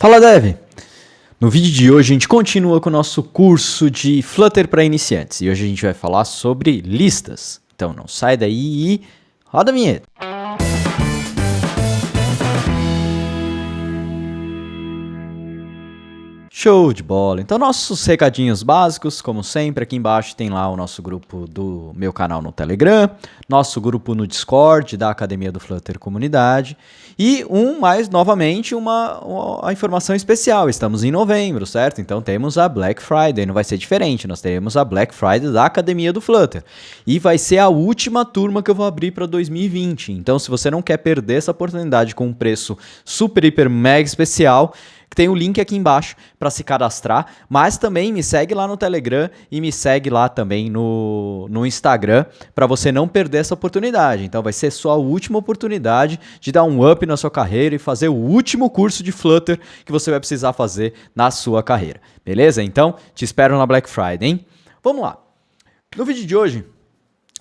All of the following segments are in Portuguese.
Fala Dev! No vídeo de hoje a gente continua com o nosso curso de Flutter para iniciantes e hoje a gente vai falar sobre listas. Então não sai daí e roda a vinheta! Show de bola! Então nossos recadinhos básicos, como sempre, aqui embaixo tem lá o nosso grupo do meu canal no Telegram, nosso grupo no Discord da Academia do Flutter Comunidade e novamente, a informação especial. Estamos em novembro, certo? Então temos a Black Friday, não vai ser diferente, nós teremos a Black Friday da Academia do Flutter e vai ser a última turma que eu vou abrir para 2020. Então se você não quer perder essa oportunidade com um preço super, hiper, mega especial, tem o link aqui embaixo para se cadastrar, mas também me segue lá no Telegram e me segue lá também no Instagram para você não perder essa oportunidade. Então vai ser sua última oportunidade de dar um up na sua carreira e fazer o último curso de Flutter que você vai precisar fazer na sua carreira. Beleza? Então te espero na Black Friday, hein? Vamos lá. No vídeo de hoje,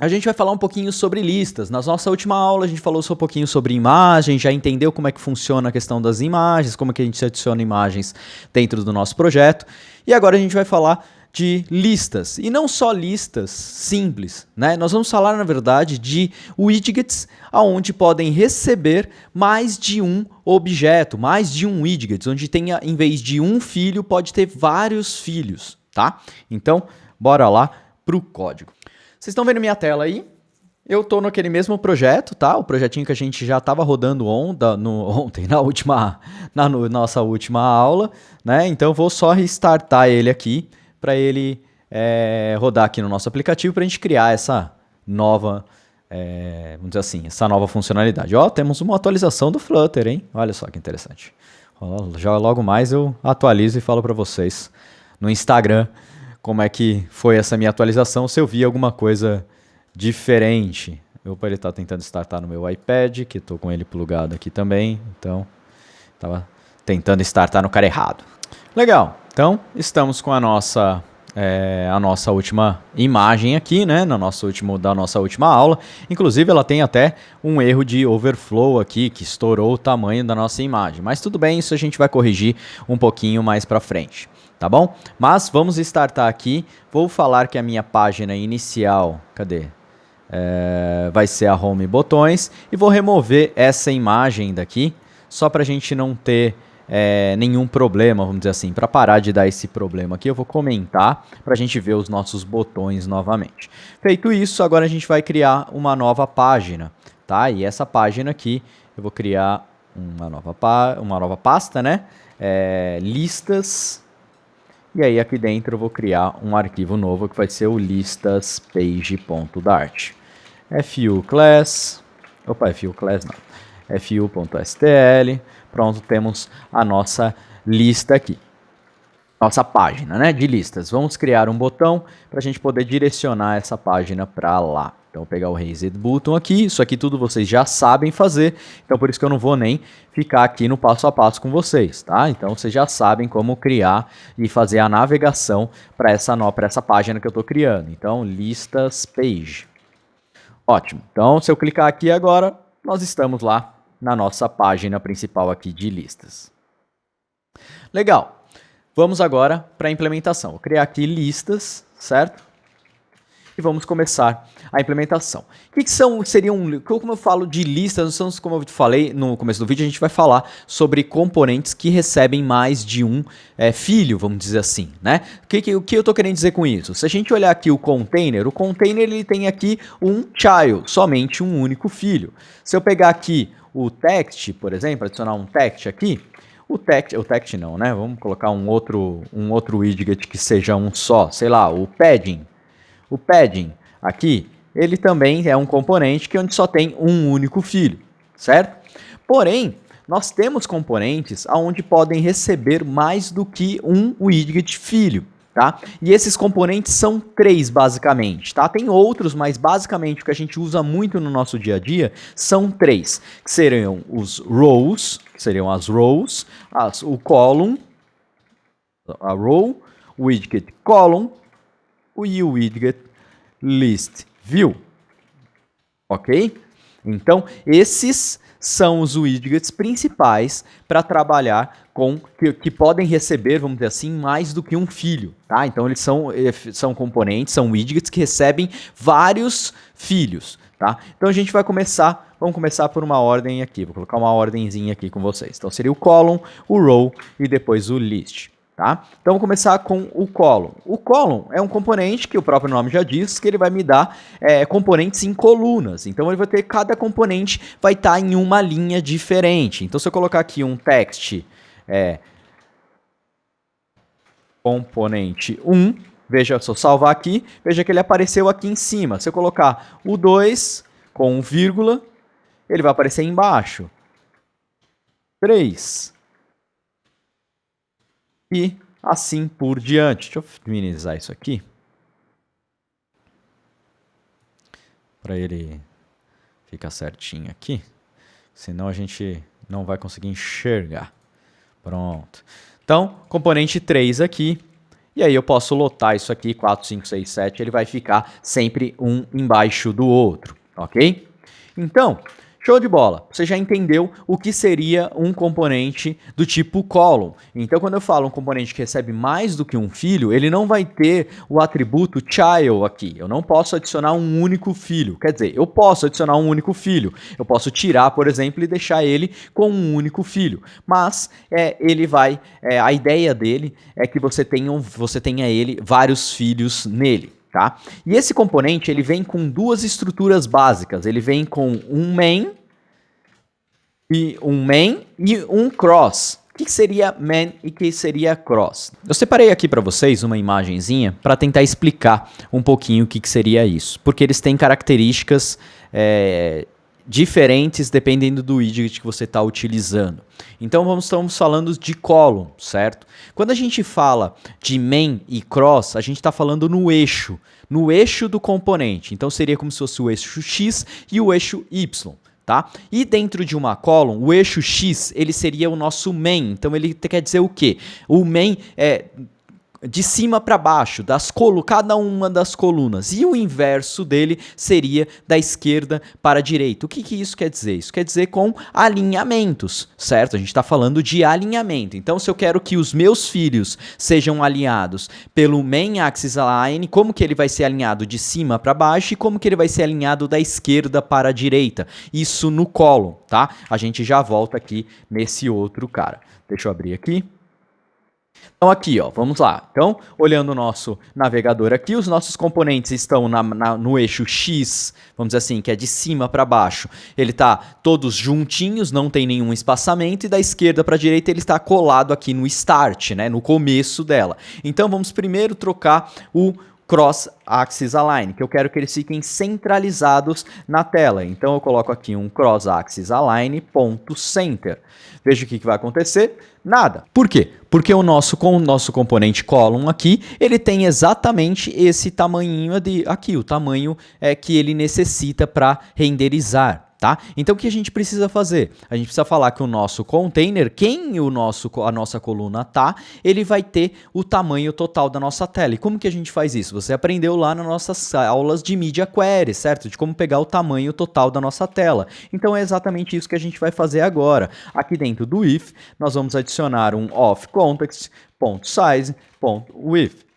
a gente vai falar um pouquinho sobre listas. Na nossa última aula a gente falou um pouquinho sobre imagens, já entendeu como é que funciona a questão das imagens, como é que a gente adiciona imagens dentro do nosso projeto. E agora a gente vai falar de listas, e não só listas simples, né? Nós vamos falar, na verdade, de widgets onde podem receber mais de um objeto, mais de um widget, onde tenha, em vez de um filho, pode ter vários filhos, tá? Então, bora lá para o código. Vocês estão vendo minha tela aí? Eu estou naquele mesmo projeto, tá? O projetinho que a gente já estava rodando ontem, na nossa última aula, né? Então eu vou só restartar ele aqui para ele rodar aqui no nosso aplicativo para a gente criar essa nova, vamos dizer assim, essa nova funcionalidade. Ó, temos uma atualização do Flutter, hein? Olha só que interessante. Já logo mais eu atualizo e falo para vocês no Instagram como é que foi essa minha atualização, se eu vi alguma coisa diferente. Opa, ele está tentando startar no meu iPad, que estou com ele plugado aqui também, então estava tentando startar no cara errado. Legal, então estamos com a nossa última imagem aqui, né, da nossa última aula. Inclusive ela tem até um erro de overflow aqui, que estourou o tamanho da nossa imagem, mas tudo bem, isso a gente vai corrigir um pouquinho mais para frente. Tá bom? Mas vamos startar aqui. Vou falar que a minha página inicial, cadê? Vai ser a home botões e vou remover essa imagem daqui, só para a gente não ter nenhum problema, vamos dizer assim. Para parar de dar esse problema aqui, eu vou comentar para a gente ver os nossos botões novamente. Feito isso, agora a gente vai criar uma nova página, tá? E essa página aqui, eu vou criar uma nova pasta, né? Listas. E aí aqui dentro eu vou criar um arquivo novo que vai ser o listaspage.dart. fu.stl. Pronto, temos a nossa lista aqui. Nossa página, né, de listas. Vamos criar um botão para a gente poder direcionar essa página para lá. Então, vou pegar o Raised Button aqui. Isso aqui tudo vocês já sabem fazer. Então, por isso que eu não vou nem ficar aqui no passo a passo com vocês, tá? Então, vocês já sabem como criar e fazer a navegação para essa página que eu estou criando. Então, listas page. Ótimo. Então, se eu clicar aqui agora, nós estamos lá na nossa página principal aqui de listas. Legal. Vamos agora para a implementação. Vou criar aqui listas, certo? E vamos começar a implementação. O que seriam, como eu falo de listas, como eu falei no começo do vídeo, a gente vai falar sobre componentes que recebem mais de um filho, vamos dizer assim, né? O que eu estou querendo dizer com isso? Se a gente olhar aqui o container ele tem aqui um child, somente um único filho. Se eu pegar aqui o text, por exemplo, adicionar um text aqui, o text não, né? Vamos colocar um outro widget que seja um só, sei lá, o padding. O padding aqui, ele também é um componente onde só tem um único filho, certo? Porém, nós temos componentes onde podem receber mais do que um widget filho, tá? E esses componentes são 3, basicamente, tá? Tem outros, mas basicamente o que a gente usa muito no nosso dia a dia são 3, que seriam os rows, que seriam as rows, o column, a row, o widget column, o widget list view, ok? Então, esses são os widgets principais para trabalhar com que podem receber, vamos dizer assim, mais do que um filho, tá? Então eles são componentes, são widgets que recebem vários filhos, tá? Então a gente vai começar, vamos começar por uma ordem aqui, vou colocar uma ordemzinha aqui com vocês. Então seria o column, o row e depois o list. Tá? Então, vamos começar com o column. O column é um componente que o próprio nome já diz que ele vai me dar componentes em colunas. Então, ele vai ter cada componente vai estar em uma linha diferente. Então, se eu colocar aqui um text componente 1, veja, se eu salvar aqui, veja que ele apareceu aqui em cima. Se eu colocar o 2 com vírgula, ele vai aparecer embaixo. 3. E assim por diante. Deixa eu minimizar isso aqui. Para ele ficar certinho aqui. Senão a gente não vai conseguir enxergar. Pronto. Então, componente 3 aqui. E aí eu posso lotar isso aqui, 4, 5, 6, 7. Ele vai ficar sempre um embaixo do outro. Ok? Então, show de bola. Você já entendeu o que seria um componente do tipo column. Então, quando eu falo um componente que recebe mais do que um filho, ele não vai ter o atributo child aqui. Eu não posso adicionar um único filho. Quer dizer, eu posso adicionar um único filho. Eu posso tirar, por exemplo, e deixar ele com um único filho. Mas ele vai. A ideia dele é que você tenha ele vários filhos nele. Tá? E esse componente ele vem com duas estruturas básicas. Ele vem com um main e um cross. O que seria main e o que seria cross? Eu separei aqui para vocês uma imagenzinha para tentar explicar um pouquinho o que seria isso. Porque eles têm características diferentes dependendo do widget que você está utilizando. Então estamos falando de column, certo? Quando a gente fala de main e cross, a gente está falando no eixo do componente. Então seria como se fosse o eixo X e o eixo Y. Tá? E dentro de uma column, o eixo X ele seria o nosso main. Então ele quer dizer o quê? O main é de cima para baixo, cada uma das colunas. E o inverso dele seria da esquerda para a direita. O que isso quer dizer? Isso quer dizer com alinhamentos, certo? A gente está falando de alinhamento. Então, se eu quero que os meus filhos sejam alinhados pelo main axis align, como que ele vai ser alinhado de cima para baixo e como que ele vai ser alinhado da esquerda para a direita? Isso no column, tá? A gente já volta aqui nesse outro cara. Deixa eu abrir aqui. Então aqui, ó, vamos lá. Então, olhando o nosso navegador aqui, os nossos componentes estão no eixo X, vamos dizer assim, que é de cima para baixo. Ele está todos juntinhos, não tem nenhum espaçamento, e da esquerda para a direita ele está colado aqui no start, né, no começo dela. Então, vamos primeiro trocar o Cross Axis Align, que eu quero que eles fiquem centralizados na tela. Então, eu coloco aqui um Cross Axis Align .center. Veja o que vai acontecer. Nada. Por quê? Porque o nosso componente column aqui, ele tem exatamente esse tamanhinho aqui, o tamanho que ele necessita para renderizar. Tá? Então o que a gente precisa fazer? A gente precisa falar que o nosso container, a nossa coluna tá, ele vai ter o tamanho total da nossa tela. E como que a gente faz isso? Você aprendeu lá nas nossas aulas de Media Query, certo? De como pegar o tamanho total da nossa tela. Então é exatamente isso que a gente vai fazer agora. Aqui dentro do if, nós vamos adicionar um of_context.size.width.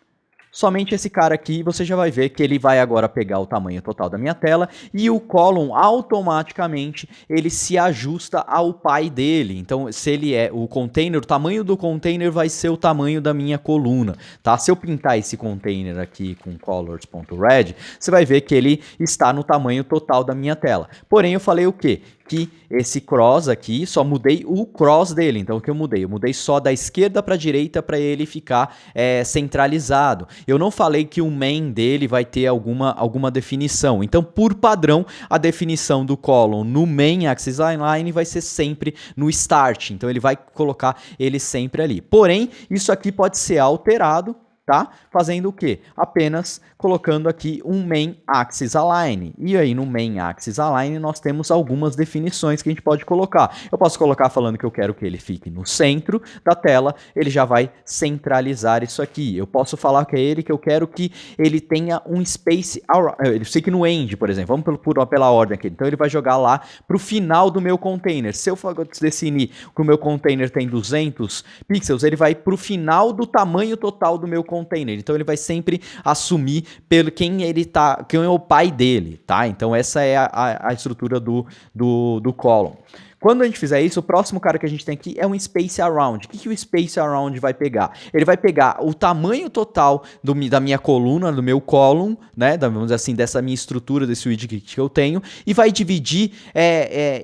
Somente esse cara aqui, você já vai ver que ele vai agora pegar o tamanho total da minha tela e o column automaticamente ele se ajusta ao pai dele. Então, se ele é o container, o tamanho do container vai ser o tamanho da minha coluna, tá? Se eu pintar esse container aqui com colors.red, você vai ver que ele está no tamanho total da minha tela. Porém, eu falei o quê? Que esse cross aqui, só mudei o cross dele. Então, o que eu mudei? Eu mudei só da esquerda para a direita para ele ficar centralizado. Eu não falei que o main dele vai ter alguma definição. Então, por padrão, a definição do column no main axis align vai ser sempre no start. Então, ele vai colocar ele sempre ali. Porém, isso aqui pode ser alterado, tá? Fazendo o quê? Apenas colocando aqui um main axis align. E aí no main axis align nós temos algumas definições que a gente pode colocar. Eu posso colocar falando que eu quero que ele fique no centro da tela, ele já vai centralizar isso aqui. Eu posso falar que é ele que eu quero que ele tenha um space, ele fique no end, por exemplo. Vamos pela ordem aqui. Então ele vai jogar lá para o final do meu container. Se eu definir que o meu container tem 200 pixels, ele vai para o final do tamanho total do meu container. Então ele vai sempre assumir pelo quem é o pai dele, tá? Então essa é a estrutura do column. Quando a gente fizer isso, o próximo cara que a gente tem aqui é um space around. O que o space around vai pegar? Ele vai pegar o tamanho total da minha coluna, do meu column, né? Vamos dizer assim, dessa minha estrutura, desse widget que eu tenho, e vai dividir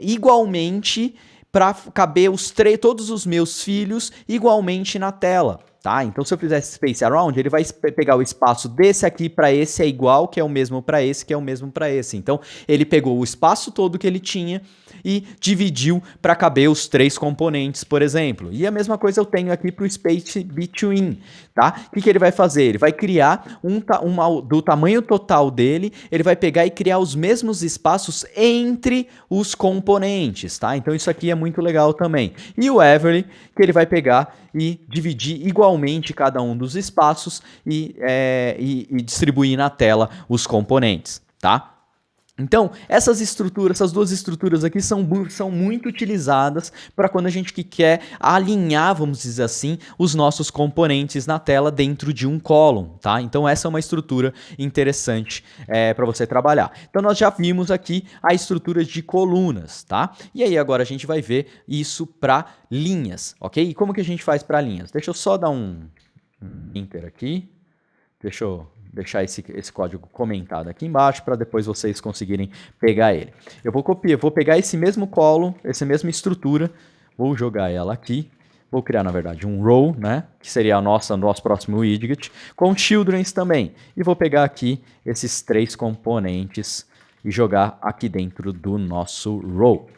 igualmente para caber todos os meus filhos igualmente na tela. Tá? Então, se eu fizer space around, ele vai pegar o espaço desse aqui para esse é igual, que é o mesmo para esse, que é o mesmo para esse. Então, ele pegou o espaço todo que ele tinha e dividiu para caber os 3 componentes, por exemplo. E a mesma coisa eu tenho aqui para o space between, tá? O que ele vai fazer? Ele vai criar do tamanho total dele, ele vai pegar e criar os mesmos espaços entre os componentes, tá? Então, isso aqui é muito legal também. E o everly, que ele vai pegar e dividir igualmente cada um dos espaços e distribuir na tela os componentes, tá? Então, essas duas estruturas aqui são muito utilizadas para quando a gente quer alinhar, vamos dizer assim, os nossos componentes na tela dentro de um column, tá? Então, essa é uma estrutura interessante para você trabalhar. Então, nós já vimos aqui a estrutura de colunas, tá? E aí, agora a gente vai ver isso para linhas, ok? E como que a gente faz para linhas? Deixa eu só dar um enter aqui. Deixa eu deixar esse código comentado aqui embaixo para depois vocês conseguirem pegar ele. Eu vou pegar esse mesmo column, essa mesma estrutura, vou jogar ela aqui, vou criar, na verdade, um row, né, que seria nosso próximo widget, com childrens também, e vou pegar aqui esses 3 componentes e jogar aqui dentro do nosso row.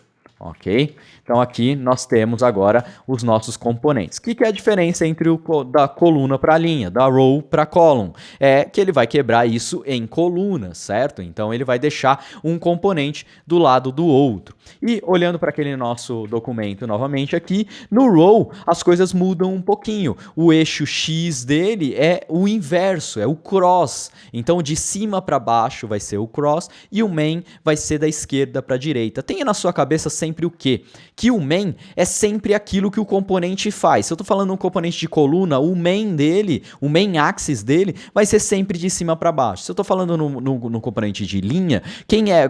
Ok? Então aqui nós temos agora os nossos componentes. O que é a diferença entre da coluna para a linha, da row para a column? É que ele vai quebrar isso em colunas, certo? Então ele vai deixar um componente do lado do outro. E olhando para aquele nosso documento novamente aqui, no row as coisas mudam um pouquinho. O eixo X dele é o inverso, é o cross. Então de cima para baixo vai ser o cross e o main vai ser da esquerda para a direita. Tenha na sua cabeça sempre o quê? Que o main é sempre aquilo que o componente faz. Se eu estou falando um componente de coluna, o main dele, o main axis dele, vai ser sempre de cima para baixo. Se eu estou falando no componente de linha,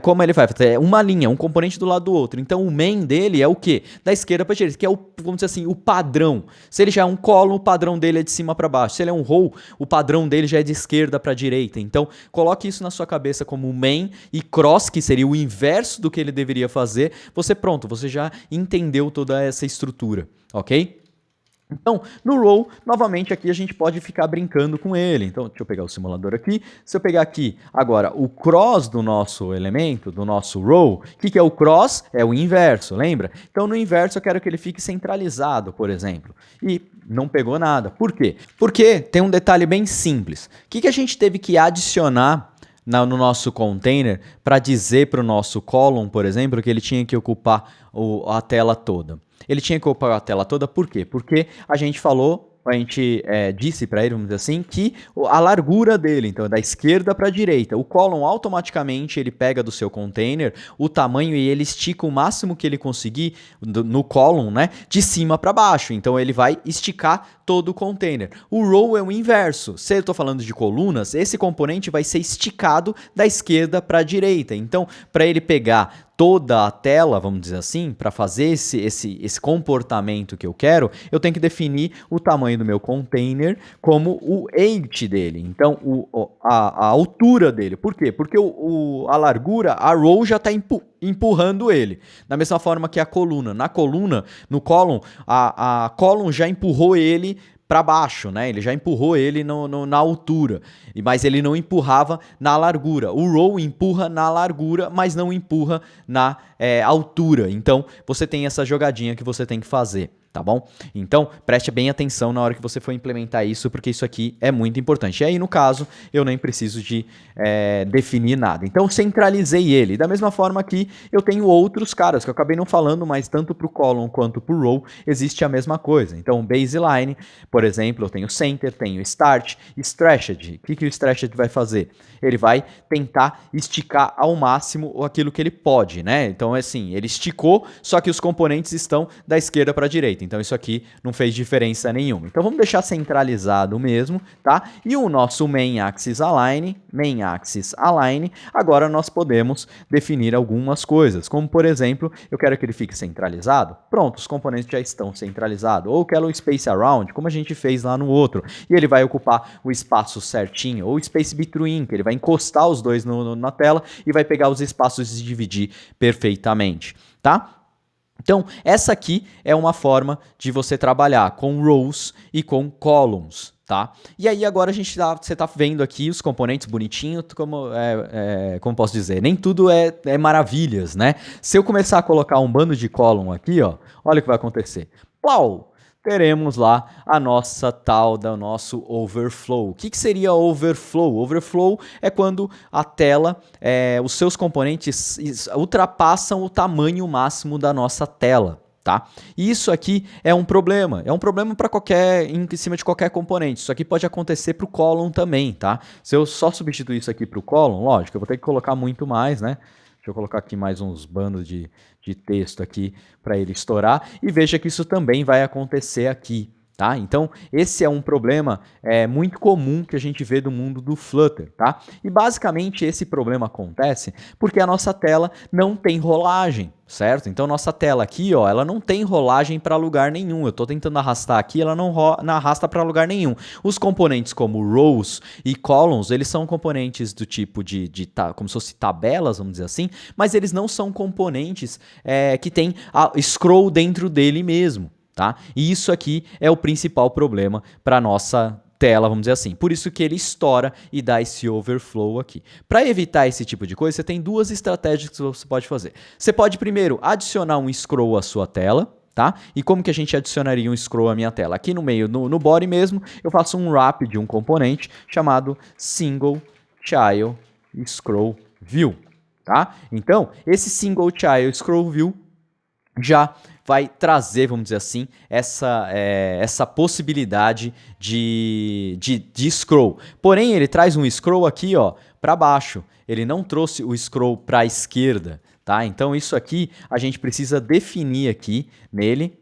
como ele vai? É uma linha, um componente do lado do outro. Então o main dele é o quê? Da esquerda para a direita, que é vamos dizer assim, o padrão. Se ele já é um column, o padrão dele é de cima para baixo. Se ele é um row, o padrão dele já é de esquerda para a direita. Então coloque isso na sua cabeça como main e cross, que seria o inverso do que ele deveria fazer. Você já entendeu toda essa estrutura, ok? Então, no row, novamente aqui a gente pode ficar brincando com ele. Então, deixa eu pegar o simulador aqui. Se eu pegar aqui agora o cross do nosso elemento, do nosso row, o que é o cross? É o inverso, lembra? Então, no inverso eu quero que ele fique centralizado, por exemplo. E não pegou nada. Por quê? Porque tem um detalhe bem simples. O que a gente teve que adicionar no nosso container para dizer para o nosso column, por exemplo, que ele tinha que ocupar a tela toda? Ele tinha que ocupar a tela toda por quê? Porque a gente disse para ele, vamos dizer assim, que a largura dele, então da esquerda para a direita, o column automaticamente ele pega do seu container o tamanho e ele estica o máximo que ele conseguir no column, né, de cima para baixo. Então ele vai esticar todo o container. O row é o inverso. Se eu estou falando de colunas, esse componente vai ser esticado da esquerda para a direita. Então, para ele pegar toda a tela, vamos dizer assim, para fazer esse comportamento que eu quero, eu tenho que definir o tamanho do meu container como o height dele. Então, a altura dele. Por quê? Porque a largura, a row já está empurrando ele. Da mesma forma que a coluna. Na coluna, no column, a column já empurrou ele para baixo, né? Ele já empurrou ele na altura, mas ele não empurrava na largura. O row empurra na largura, mas não empurra na altura. Então, você tem essa jogadinha que você tem que fazer. tá bom? Então, preste bem atenção na hora que você for implementar isso, porque isso aqui é muito importante. E aí, no caso, eu nem preciso de definir nada. Então, centralizei ele. Da mesma forma que eu tenho outros caras, que eu acabei não falando, mas tanto para o column quanto para o row, existe a mesma coisa. Então, baseline, por exemplo, eu tenho center, tenho start, stretched. O que o stretched vai fazer? Ele vai tentar esticar ao máximo aquilo que ele pode, né? Então, assim, ele esticou, só que os componentes estão da esquerda para a direita. Então, isso aqui não fez diferença nenhuma. Então, vamos deixar centralizado mesmo, tá? E o nosso main axis align, agora nós podemos definir algumas coisas, como, por exemplo, eu quero que ele fique centralizado. Pronto, os componentes já estão centralizados. Ou quero o space around, como a gente fez lá no outro. E ele vai ocupar o espaço certinho. Ou space between, que ele vai encostar os dois na tela e vai pegar os espaços e dividir perfeitamente, tá? Então, essa aqui é uma forma de você trabalhar com rows e com columns, tá? E aí agora você tá vendo aqui os componentes bonitinhos, como posso dizer, nem tudo é maravilhas, né? Se eu começar a colocar um bando de column aqui, ó, olha o que vai acontecer. Pau! Teremos lá a nossa tal do nosso overflow. O que seria overflow? Overflow é quando a tela, os seus componentes ultrapassam o tamanho máximo da nossa tela. Tá? E isso aqui é um problema para em cima de qualquer componente. Isso aqui pode acontecer para o column também, tá? Se eu só substituir isso aqui para o column, lógico, eu vou ter que colocar muito mais, né? Deixa eu colocar aqui mais uns bandos de texto aqui para ele estourar. E veja que isso também vai acontecer aqui. Tá? Então, esse é um problema muito comum que a gente vê do mundo do Flutter. Tá? E basicamente esse problema acontece porque a nossa tela não tem rolagem. Certo? Então, nossa tela aqui, ó, ela não tem rolagem para lugar nenhum. Eu estou tentando arrastar aqui, ela não arrasta para lugar nenhum. Os componentes como rows e columns, eles são componentes do tipo como se fosse tabelas, vamos dizer assim, mas eles não são componentes que tem a scroll dentro dele mesmo. Tá? E isso aqui é o principal problema para nossa tela, vamos dizer assim. Por isso que ele estoura e dá esse overflow aqui. Para evitar esse tipo de coisa, você tem duas estratégias que você pode fazer. Você pode primeiro adicionar um scroll à sua tela, tá? E como que a gente adicionaria um scroll à minha tela? Aqui no meio, no body mesmo, eu faço um wrap de um componente chamado single child scroll view, tá? Então, esse single child scroll view já vai trazer, vamos dizer assim, essa possibilidade de scroll. Porém, ele traz um scroll aqui, ó, para baixo. Ele não trouxe o scroll para a esquerda, tá? Então, isso aqui a gente precisa definir aqui nele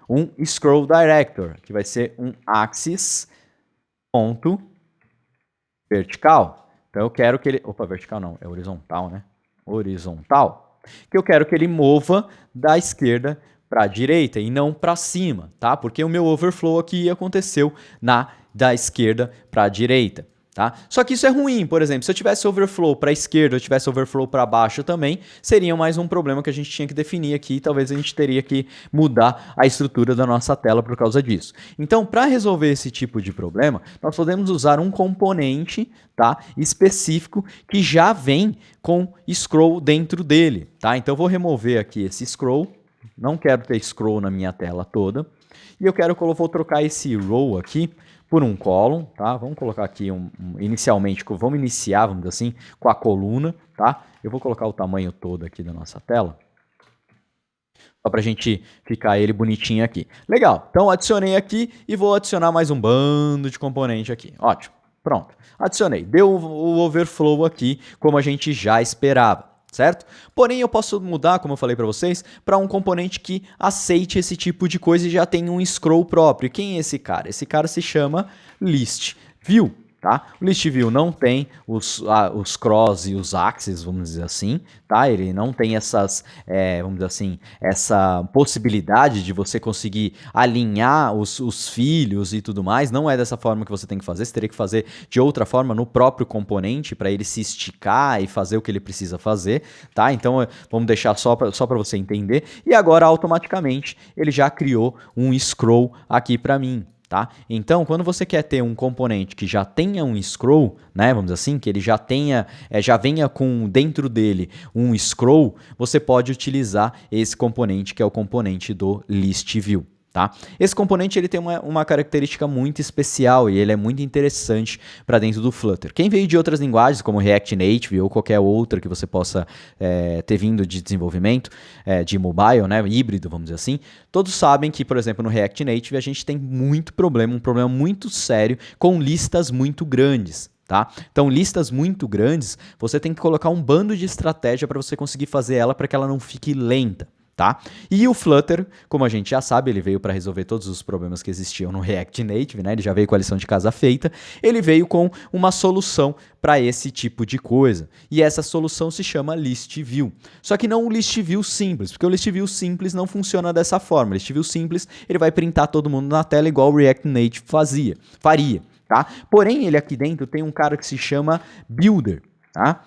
um scroll director, que vai ser um axis ponto vertical. Então, eu quero que ele... Opa, vertical não, é horizontal, né? Horizontal. Que eu quero que ele mova da esquerda para a direita e não para cima, tá? Porque o meu overflow aqui aconteceu da esquerda para a direita, tá? Só que isso é ruim, por exemplo, se eu tivesse overflow para a esquerda, eu tivesse overflow para baixo também, seria mais um problema que a gente tinha que definir aqui, talvez a gente teria que mudar a estrutura da nossa tela por causa disso. Então, para resolver esse tipo de problema, nós podemos usar um componente, tá, específico que já vem com scroll dentro dele, tá? Então, eu vou remover aqui esse scroll. Não quero ter scroll na minha tela toda. E eu vou trocar esse row aqui por um column, tá? Vamos colocar aqui inicialmente, vamos iniciar, vamos dizer assim, com a coluna, tá? Eu vou colocar o tamanho todo aqui da nossa tela. Só para a gente ficar ele bonitinho aqui. Legal, então adicionei aqui e vou adicionar mais um bando de componente aqui. Ótimo, pronto. Adicionei, deu o overflow aqui, como a gente já esperava. Certo? Porém, eu posso mudar, como eu falei para vocês, para um componente que aceite esse tipo de coisa e já tem um scroll próprio. Quem é esse cara? Esse cara se chama list view. Tá? O list view não tem os cross e os axes, vamos dizer assim, tá? Ele não tem vamos dizer assim, essa possibilidade de você conseguir alinhar os filhos e tudo mais. Não é dessa forma que você tem que fazer, você teria que fazer de outra forma no próprio componente para ele se esticar e fazer o que ele precisa fazer, tá? Então vamos deixar só para você entender. E agora automaticamente ele já criou um scroll aqui para mim. Tá? Então, quando você quer ter um componente que já tenha um scroll, né, vamos dizer assim, que ele já venha com dentro dele um scroll, você pode utilizar esse componente que é o componente do list view. Tá? Esse componente ele tem uma característica muito especial e ele é muito interessante para dentro do Flutter. Quem veio de outras linguagens, como React Native ou qualquer outra que você possa ter vindo de desenvolvimento, de mobile, né, híbrido, vamos dizer assim, todos sabem que, por exemplo, no React Native a gente tem muito problema, um problema muito sério com listas muito grandes. Tá? Então, listas muito grandes, você tem que colocar um bando de estratégia para você conseguir fazer ela para que ela não fique lenta. Tá? E o Flutter, como a gente já sabe, ele veio para resolver todos os problemas que existiam no React Native, né? Ele já veio com a lição de casa feita, ele veio com uma solução para esse tipo de coisa. E essa solução se chama List View. Só que não o List View simples, porque o List View simples não funciona dessa forma. O List View simples, ele vai printar todo mundo na tela igual o React Native faria, tá? Porém, ele aqui dentro tem um cara que se chama Builder, tá?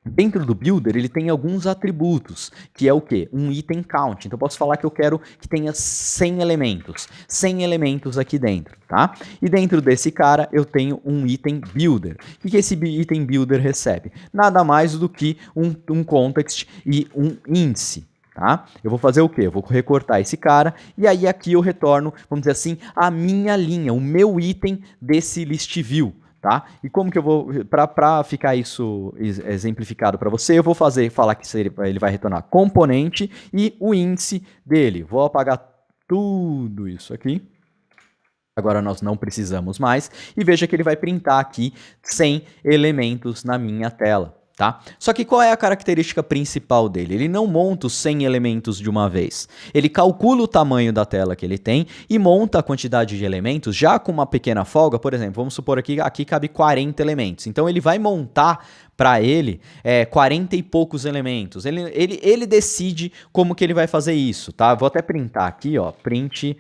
Dentro do Builder, ele tem alguns atributos, que é o quê? Um item count. Então, eu posso falar que eu quero que tenha 100 elementos. 100 elementos aqui dentro, tá? E dentro desse cara, eu tenho um item Builder. O que esse item Builder recebe? Nada mais do que um context e um índice. Tá? Eu vou fazer o quê? Eu vou recortar esse cara e aí aqui eu retorno, vamos dizer assim, a minha linha, o meu item desse list view. Tá? E como que eu vou, para ficar isso exemplificado para você, eu vou falar que ele vai retornar componente e o índice dele. Vou apagar tudo isso aqui. Agora nós não precisamos mais. E veja que ele vai printar aqui 100 elementos na minha tela. Tá? Só que qual é a característica principal dele? Ele não monta os 100 elementos de uma vez. Ele calcula o tamanho da tela que ele tem e monta a quantidade de elementos já com uma pequena folga. Por exemplo, vamos supor aqui cabe 40 elementos. Então ele vai montar para ele 40 e poucos elementos. Ele decide como que ele vai fazer isso. Tá? Vou até printar aqui, ó, print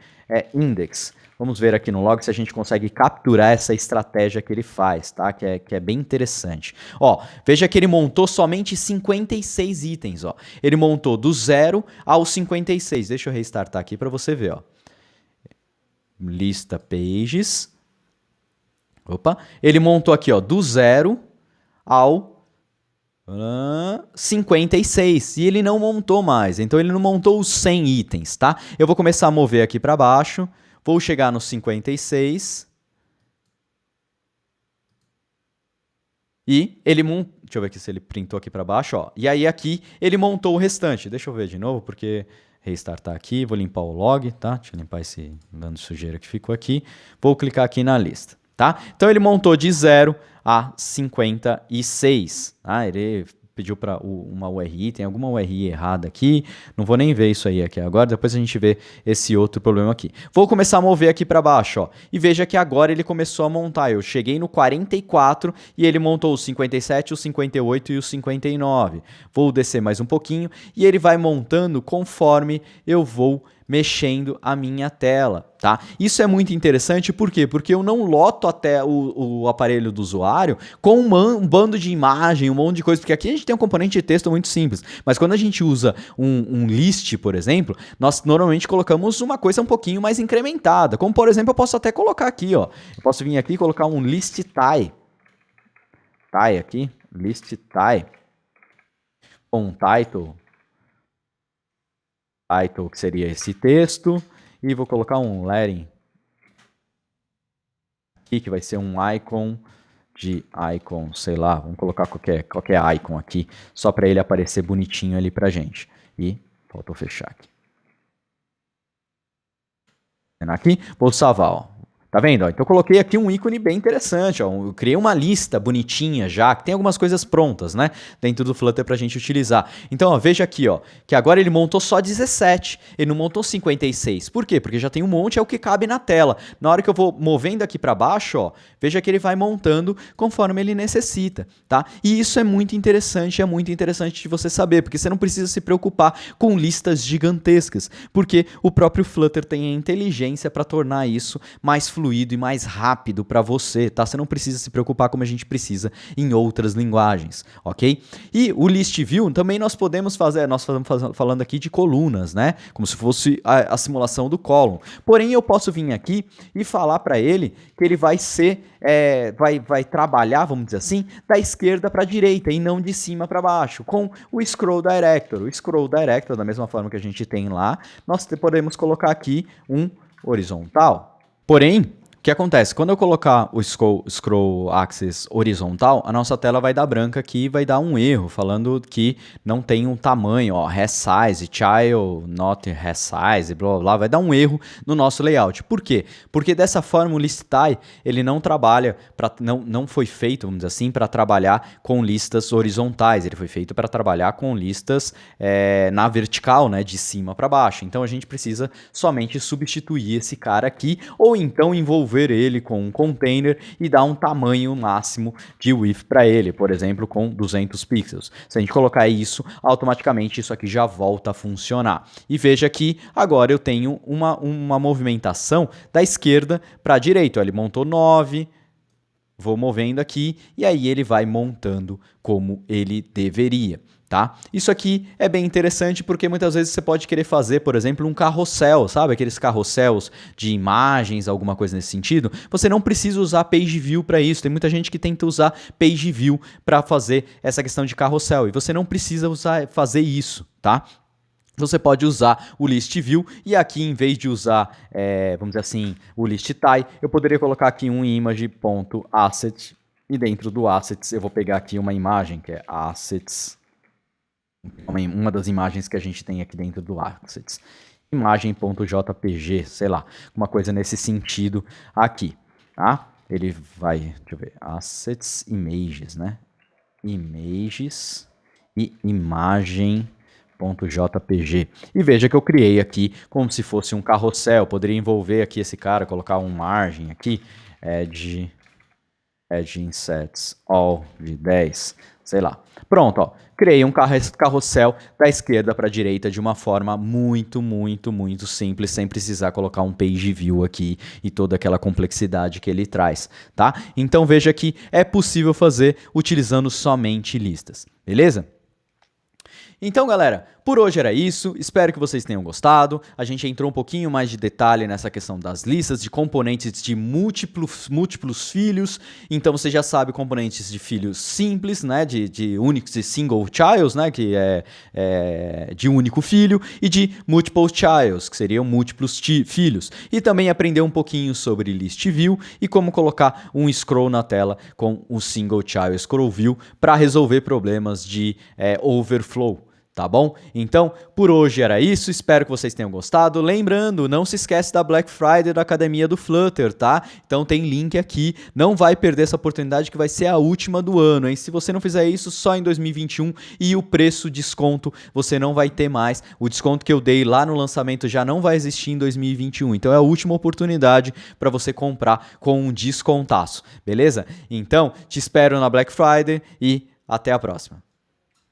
index. Vamos ver aqui no log se a gente consegue capturar essa estratégia que ele faz, tá? Que é bem interessante. Ó, veja que ele montou somente 56 itens, ó. Ele montou do 0 ao 56. Deixa eu restartar aqui para você ver, ó. Lista pages. Opa. Ele montou aqui, ó, do 0 ao 56. E ele não montou mais. Então ele não montou os 100 itens, tá? Eu vou começar a mover aqui para baixo. Vou chegar no 56. E ele montou... Deixa eu ver aqui se ele printou aqui para baixo, ó. E aí aqui ele montou o restante. Deixa eu ver de novo, porque... Restartar aqui, vou limpar o log, tá? Deixa eu limpar esse bando de sujeira que ficou aqui. Vou clicar aqui na lista, tá? Então ele montou de 0 a 56, tá? Ele pediu para uma URI, tem alguma URI errada aqui, não vou nem ver isso aí aqui agora, depois a gente vê esse outro problema aqui. Vou começar a mover aqui para baixo, ó, e veja que agora ele começou a montar, eu cheguei no 44 e ele montou o 57, o 58 e o 59. Vou descer mais um pouquinho e ele vai montando conforme eu vou mexendo a minha tela, tá? Isso é muito interessante, por quê? Porque eu não loto até o aparelho do usuário com um bando de imagem, um monte de coisa, porque aqui a gente tem um componente de texto muito simples, mas quando a gente usa um list, por exemplo, nós normalmente colocamos uma coisa um pouquinho mais incrementada, como por exemplo, eu posso até colocar aqui, ó, eu posso vir aqui e colocar um list tie aqui, list tie, um title, que seria esse texto, e vou colocar um letting aqui, que vai ser um icon de icon, sei lá, vamos colocar qualquer icon aqui, só para ele aparecer bonitinho ali pra gente. E faltou fechar aqui. Aqui, vou salvar, ó. Tá vendo? Então eu coloquei aqui um ícone bem interessante, ó. Eu criei uma lista bonitinha já, que tem algumas coisas prontas, né, dentro do Flutter pra gente utilizar. Então, ó, veja aqui, ó, que agora ele montou só 17, ele não montou 56. Por quê? Porque já tem um monte, é o que cabe na tela. Na hora que eu vou movendo aqui pra baixo, ó, veja que ele vai montando conforme ele necessita, tá? E isso é muito interessante de você saber, porque você não precisa se preocupar com listas gigantescas, porque o próprio Flutter tem a inteligência para tornar isso mais fluido e mais rápido para você, tá? Você não precisa se preocupar como a gente precisa em outras linguagens, ok? E o list view também nós podemos fazer, nós estamos falando aqui de colunas, né? Como se fosse a simulação do column. Porém, eu posso vir aqui e falar para ele que ele vai ser, vai trabalhar, vamos dizer assim, da esquerda para a direita e não de cima para baixo, com o scroll director. O scroll director, da mesma forma que a gente tem lá, nós podemos colocar aqui um horizontal. Porém, o que acontece? Quando eu colocar o scroll axis horizontal, a nossa tela vai dar branca aqui e vai dar um erro, falando que não tem um tamanho, ó, resize, child not resize, blá blá blá, vai dar um erro no nosso layout. Por quê? Porque dessa forma o listai, ele não trabalha, não foi feito, vamos dizer assim, para trabalhar com listas horizontais, ele foi feito para trabalhar com listas na vertical, né, de cima para baixo. Então a gente precisa somente substituir esse cara aqui, ou então envolver ele com um container e dar um tamanho máximo de width para ele, por exemplo, com 200 pixels. Se a gente colocar isso, automaticamente isso aqui já volta a funcionar. E veja que agora eu tenho uma movimentação da esquerda para a direita. Ele montou 9, vou movendo aqui e aí ele vai montando como ele deveria. Tá? Isso aqui é bem interessante porque muitas vezes você pode querer fazer, por exemplo, um carrossel, sabe? Aqueles carrosséis de imagens, alguma coisa nesse sentido. Você não precisa usar Page View para isso. Tem muita gente que tenta usar Page View para fazer essa questão de carrossel e você não precisa fazer isso, tá? Você pode usar o list view e aqui, em vez de usar, vamos dizer assim, o list tie, eu poderia colocar aqui um image.asset e dentro do assets eu vou pegar aqui uma imagem que é assets. Uma das imagens que a gente tem aqui dentro do Assets. Imagem.jpg, sei lá, uma coisa nesse sentido aqui, tá? Ele vai, deixa eu ver, Assets, Images, né? Images e imagem.jpg. E veja que eu criei aqui como se fosse um carrossel. Poderia envolver aqui esse cara, colocar um margem aqui, edge insets all de 10, sei lá. Pronto, ó. Criei um carrossel da esquerda para a direita de uma forma muito, muito, muito simples, sem precisar colocar um page view aqui e toda aquela complexidade que ele traz, tá? Então veja que é possível fazer utilizando somente listas, beleza? Então, galera, por hoje era isso, espero que vocês tenham gostado. A gente entrou um pouquinho mais de detalhe nessa questão das listas, de componentes de múltiplos filhos. Então você já sabe componentes de filhos simples, né, de únicos e single childs, né, que é de único filho, e de multiple childs, que seriam múltiplos filhos. E também aprender um pouquinho sobre list view e como colocar um scroll na tela com o single child scroll view para resolver problemas de overflow. Tá bom? Então, por hoje era isso, espero que vocês tenham gostado. Lembrando, não se esquece da Black Friday da Academia do Flutter, tá? Então tem link aqui, não vai perder essa oportunidade que vai ser a última do ano, hein? Se você não fizer isso, só em 2021 e o preço desconto você não vai ter mais. O desconto que eu dei lá no lançamento já não vai existir em 2021, então é a última oportunidade para você comprar com um descontaço, beleza? Então, te espero na Black Friday e até a próxima.